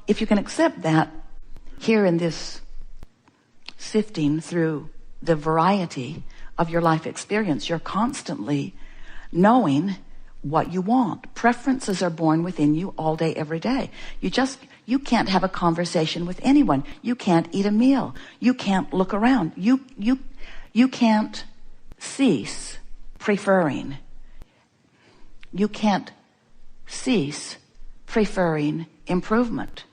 if you can accept that, here in this sifting through the variety of your life experience, you're constantly knowing what you want. Preferences are born within you all day, every day. You can't have a conversation with anyone. You can't eat a meal. You can't look around. You can't cease preferring. You can't cease preferring improvement.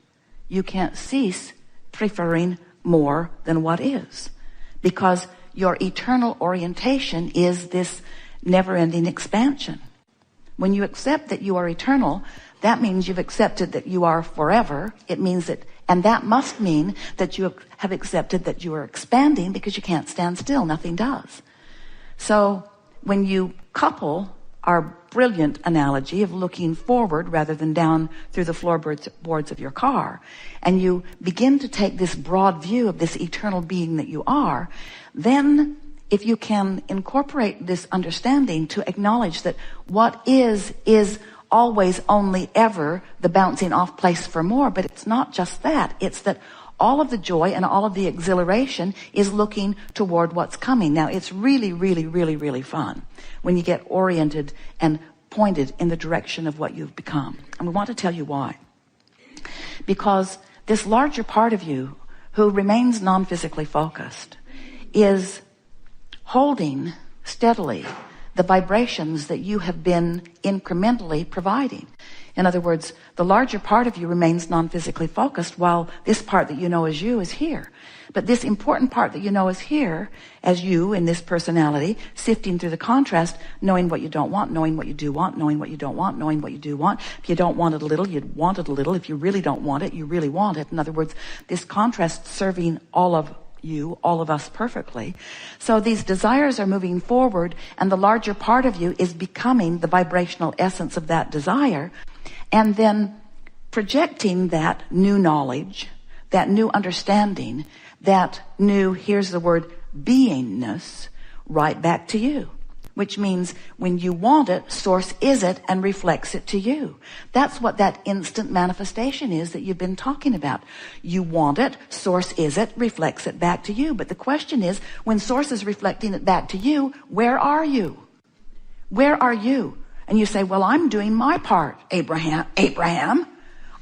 You can't cease preferring more than what is, because your eternal orientation is this never-ending expansion. When you accept that you are eternal, that means you've accepted that you are forever. It means that, and that must mean that you have accepted that you are expanding, because you can't stand still. Nothing does. So when you couple our brilliant analogy of looking forward rather than down through the floorboards of your car, and you begin to take this broad view of this eternal being that you are, then if you can incorporate this understanding to acknowledge that what is always, only, ever the bouncing off place for more. But it's not just that. It's that all of the joy and all of the exhilaration is looking toward what's coming. Now, it's really, really, really, really fun when you get oriented and pointed in the direction of what you've become. And we want to tell you why. Because this larger part of you who remains non-physically focused is holding steadily the vibrations that you have been incrementally providing. In other words, the larger part of you remains non-physically focused, while this part that you know as you is here. But this important part that you know is here, as you in this personality, sifting through the contrast, knowing what you don't want, knowing what you do want, knowing what you don't want, knowing what you do want. If you don't want it a little, you'd want it a little. If you really don't want it, you really want it. In other words, this contrast serving all of you, all of us perfectly. So these desires are moving forward, and the larger part of you is becoming the vibrational essence of that desire, and then projecting that new knowledge, that new understanding, that new, here's the word, beingness, right back to you. Which means when you want it, source is it and reflects it to you. That's what that instant manifestation is that you've been talking about. You want it, source is it, reflects it back to you. But the question is, when source is reflecting it back to you, where are you? Where are you? And you say, well, I'm doing my part, Abraham.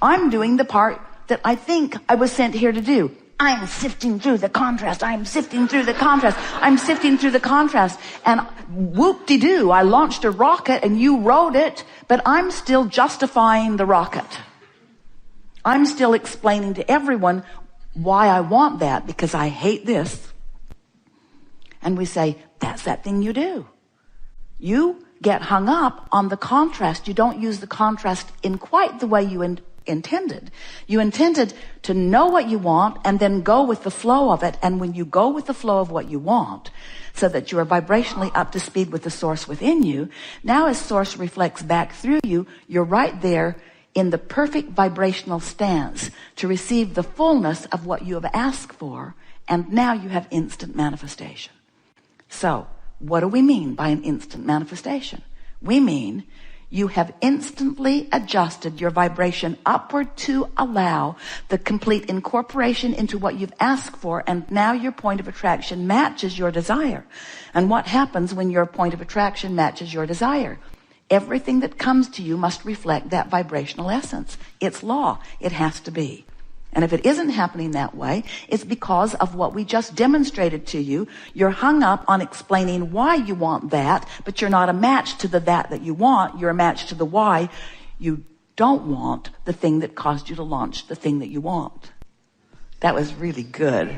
I'm doing the part that I think I was sent here to do. I'm sifting through the contrast. I'm sifting through the contrast. I'm sifting through the contrast. And whoop-de-doo, I launched a rocket and you rode it, but I'm still justifying the rocket. I'm still explaining to everyone why I want that, because I hate this. And we say, that's that thing you do. You get hung up on the contrast. You don't use the contrast in quite the way you intended. You intended to know what you want and then go with the flow of it. And when you go with the flow of what you want, so that you are vibrationally up to speed with the source within you, now as source reflects back through you, you're right there in the perfect vibrational stance to receive the fullness of what you have asked for. And now you have instant manifestation. So what do we mean by an instant manifestation? We mean you have instantly adjusted your vibration upward to allow the complete incorporation into what you've asked for, and now your point of attraction matches your desire. And what happens when your point of attraction matches your desire? Everything that comes to you must reflect that vibrational essence. It's law. It has to be. And if it isn't happening that way, it's because of what we just demonstrated to you. You're hung up on explaining why you want that, but you're not a match to the that you want. You're a match to the why you don't want the thing that caused you to launch the thing that you want. That was really good.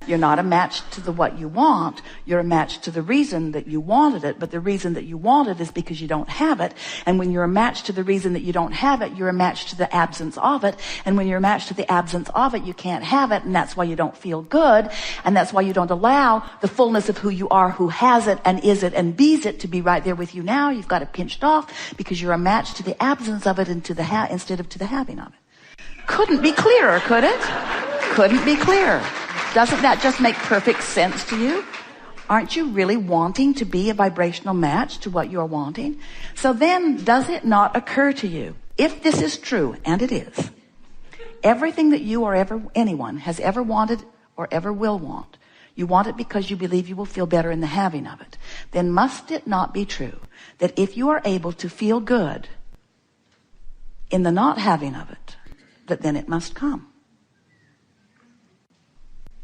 You're not a match to the what you want. You're a match to the reason that you wanted it. But the reason that you want it is because you don't have it. And when you're a match to the reason that you don't have it, you're a match to the absence of it. And when you're a match to the absence of it, you can't have it. And that's why you don't feel good. And that's why you don't allow the fullness of who you are, who has it and is it and bees it, to be right there with you now. You've got it pinched off because you're a match to the absence of it and to the instead of to the having of it. Couldn't be clearer, could it? Couldn't be clearer. Doesn't that just make perfect sense to you? Aren't you really wanting to be a vibrational match to what you're wanting? So then, does it not occur to you If this is true, and it is, everything that you or anyone has ever wanted or ever will want, you want it because you believe you will feel better in the having of it, then must it not be true that if you are able to feel good in the not having of it, that then it must come?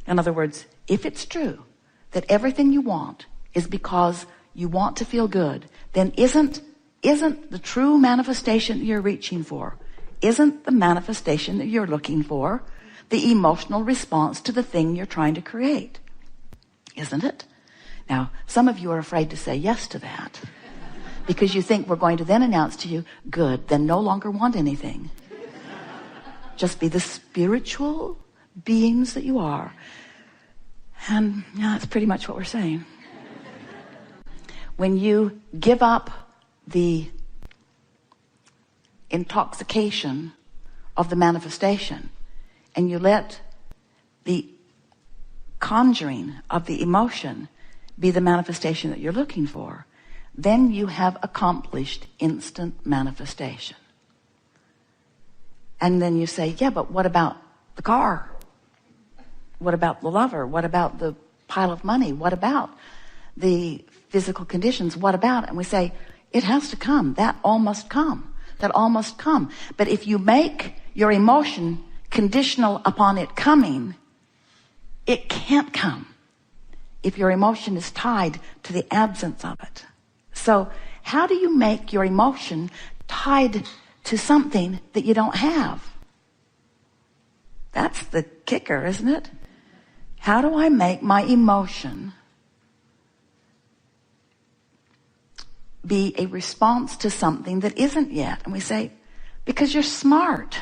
In other words, if it's true that everything you want is because you want to feel good, then isn't the true manifestation that you're reaching for, isn't the manifestation that you're looking for the emotional response to the thing you're trying to create? Isn't it? Now, some of you are afraid to say yes to that because you think we're going to then announce to you, good, then no longer want anything. Just be the spiritual beings that you are. And that's pretty much what we're saying. When you give up the intoxication of the manifestation and you let the conjuring of the emotion be the manifestation that you're looking for, then you have accomplished instant manifestation. And then you say, yeah, but what about the car? What about the lover? What about the pile of money? What about the physical conditions? What about it? And we say, it has to come. That all must come. That all must come. But if you make your emotion conditional upon it coming, it can't come if your emotion is tied to the absence of it. So how do you make your emotion tied to something that you don't have? That's the kicker, isn't it? How do I make my emotion be a response to something that isn't yet? And we say, because you're smart.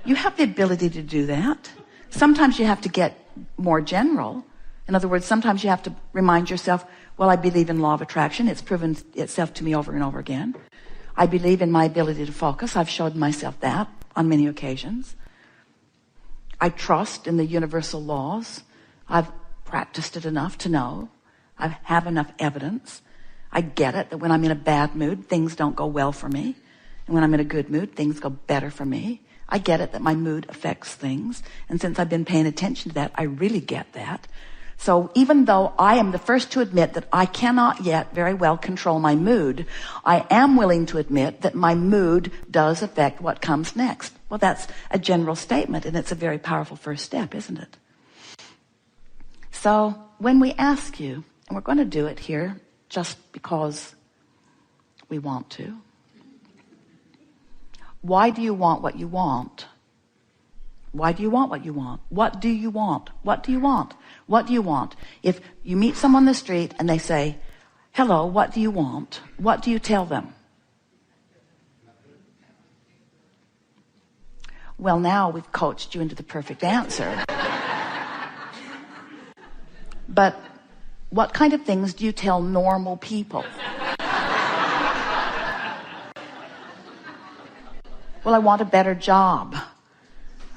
You have the ability to do that. Sometimes you have to get more general. In other words, sometimes you have to remind yourself, well, I believe in law of attraction. It's proven itself to me over and over again. I believe in my ability to focus. I've showed myself that on many occasions. I trust in the universal laws. I've practiced it enough to know. I have enough evidence. I get it that when I'm in a bad mood, things don't go well for me. And when I'm in a good mood, things go better for me. I get it that my mood affects things. And since I've been paying attention to that, I really get that. So even though I am the first to admit that I cannot yet very well control my mood, I am willing to admit that my mood does affect what comes next. Well, that's a general statement, and it's a very powerful first step, isn't it? So when we ask you, and we're going to do it here just because we want to, why do you want what you want? Why do you want what you want? What do you want? What do you want? What do you want? If you meet someone on the street and they say, hello, what do you want? What do you tell them? Well, now we've coached you into the perfect answer. But what kind of things do you tell normal people? Well, I want a better job.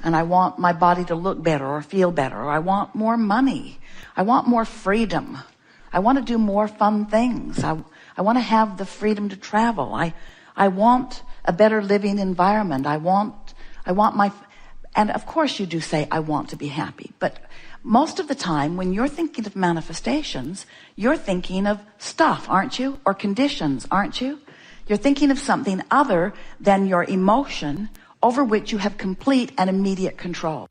And I want my body to look better or feel better. Or I want more money. I want more freedom. I want to do more fun things. I want to have the freedom to travel. I want a better living environment. I want my... And of course you do say, I want to be happy. But most of the time, when you're thinking of manifestations, you're thinking of stuff, aren't you? Or conditions, aren't you? You're thinking of something other than your emotion over which you have complete and immediate control.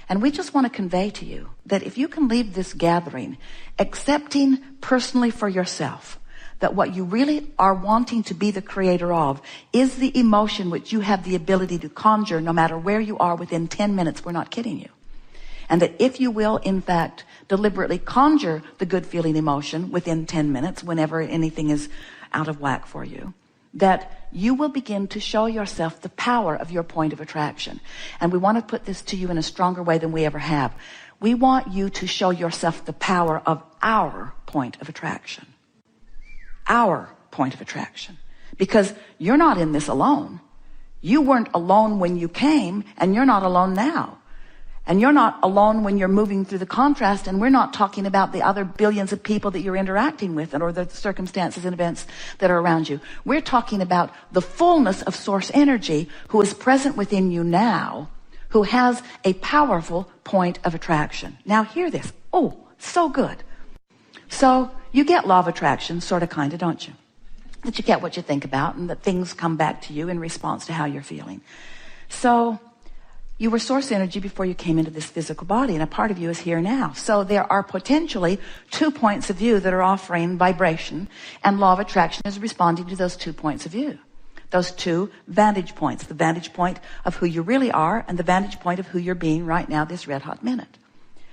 And we just want to convey to you that if you can leave this gathering accepting personally for yourself that what you really are wanting to be the creator of is the emotion which you have the ability to conjure no matter where you are within 10 minutes, we're not kidding you. And that if you will, in fact, deliberately conjure the good feeling emotion within 10 minutes, whenever anything is out of whack for you, that you will begin to show yourself the power of your point of attraction. And we want to put this to you in a stronger way than we ever have. We want you to show yourself the power of our point of attraction. Our point of attraction. Because you're not in this alone. You weren't alone when you came, and you're not alone now. And you're not alone when you're moving through the contrast, and we're not talking about the other billions of people that you're interacting with or the circumstances and events that are around you. We're talking about the fullness of source energy who is present within you now, who has a powerful point of attraction. Now hear this. Oh, so good. So you get law of attraction, sort of, kind of, don't you? That you get what you think about and that things come back to you in response to how you're feeling. So you were source energy before you came into this physical body, and a part of you is here now. So there are potentially 2 points of view that are offering vibration, and law of attraction is responding to those 2 points of view. Those 2 vantage points, the vantage point of who you really are and the vantage point of who you're being right now this red hot minute.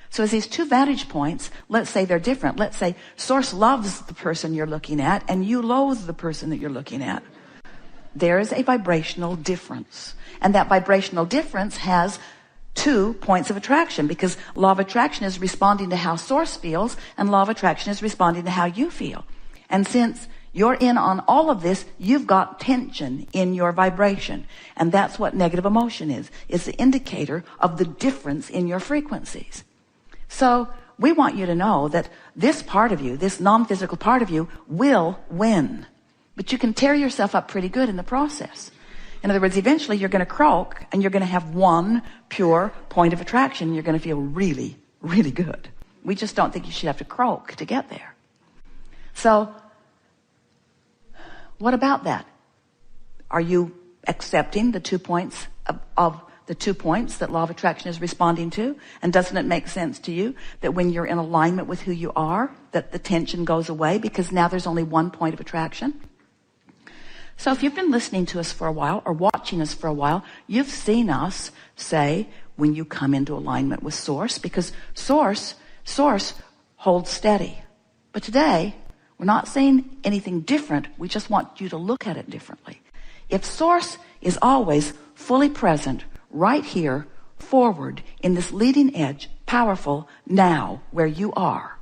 So as these 2 vantage points, let's say they're different. Let's say source loves the person you're looking at and you loathe the person that you're looking at. There is a vibrational difference. And that vibrational difference has 2 points of attraction, because law of attraction is responding to how source feels and law of attraction is responding to how you feel. And since you're in on all of this, you've got tension in your vibration. And that's what negative emotion is. It's the indicator of the difference in your frequencies. So we want you to know that this part of you, this non-physical part of you, will win. But you can tear yourself up pretty good in the process. In other words, eventually you're going to croak and you're going to have one pure point of attraction. You're going to feel really, really good. We just don't think you should have to croak to get there. So what about that? Are you accepting the 2 points of the 2 points that law of attraction is responding to? And doesn't it make sense to you that when you're in alignment with who you are, that the tension goes away because now there's only 1 point of attraction? So if you've been listening to us for a while or watching us for a while, you've seen us say when you come into alignment with source, because source holds steady. But today, we're not saying anything different. We just want you to look at it differently. If source is always fully present right here, forward, in this leading edge, powerful now where you are.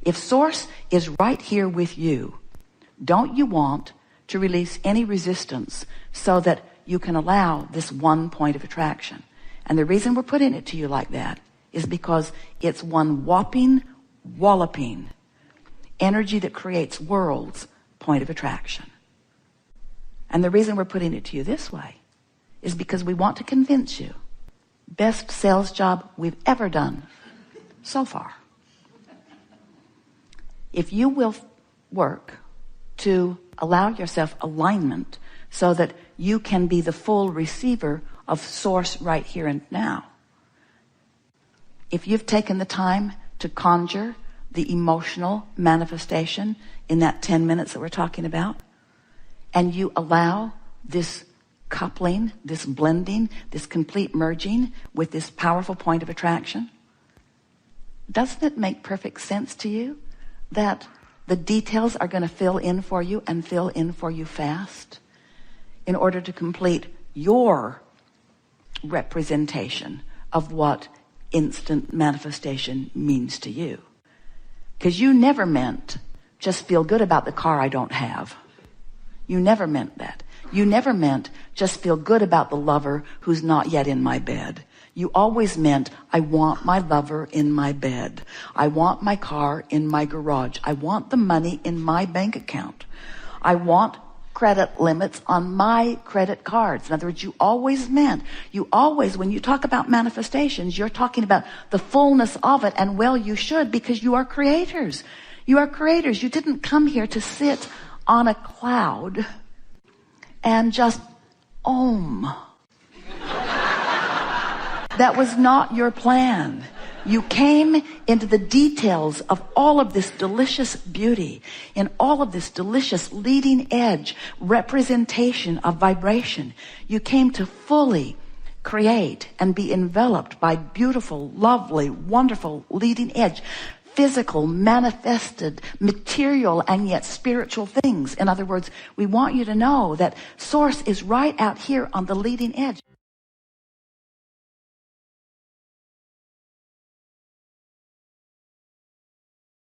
If source is right here with you, don't you want to release any resistance so that you can allow this 1 point of attraction? And the reason we're putting it to you like that is because it's one whopping, walloping energy that creates worlds point of attraction. And the reason we're putting it to you this way is because we want to convince you, best sales job we've ever done so far. If you will work to allow yourself alignment so that you can be the full receiver of source right here and now. If you've taken the time to conjure the emotional manifestation in that 10 minutes that we're talking about, and you allow this coupling, this blending, this complete merging with this powerful point of attraction, doesn't it make perfect sense to you that the details are going to fill in for you and fill in for you fast in order to complete your representation of what instant manifestation means to you? Because you never meant just feel good about the car I don't have. You never meant that. You never meant just feel good about the lover who's not yet in my bed. You always meant, I want my lover in my bed. I want my car in my garage. I want the money in my bank account. I want credit limits on my credit cards. In other words, you always meant, when you talk about manifestations, you're talking about the fullness of it, and well, you should, because you are creators. You are creators. You didn't come here to sit on a cloud and just Om. That was not your plan. You came into the details of all of this delicious beauty, in all of this delicious leading edge representation of vibration. You came to fully create and be enveloped by beautiful, lovely, wonderful leading edge, physical, manifested, material, and yet spiritual things. In other words, we want you to know that Source is right out here on the leading edge.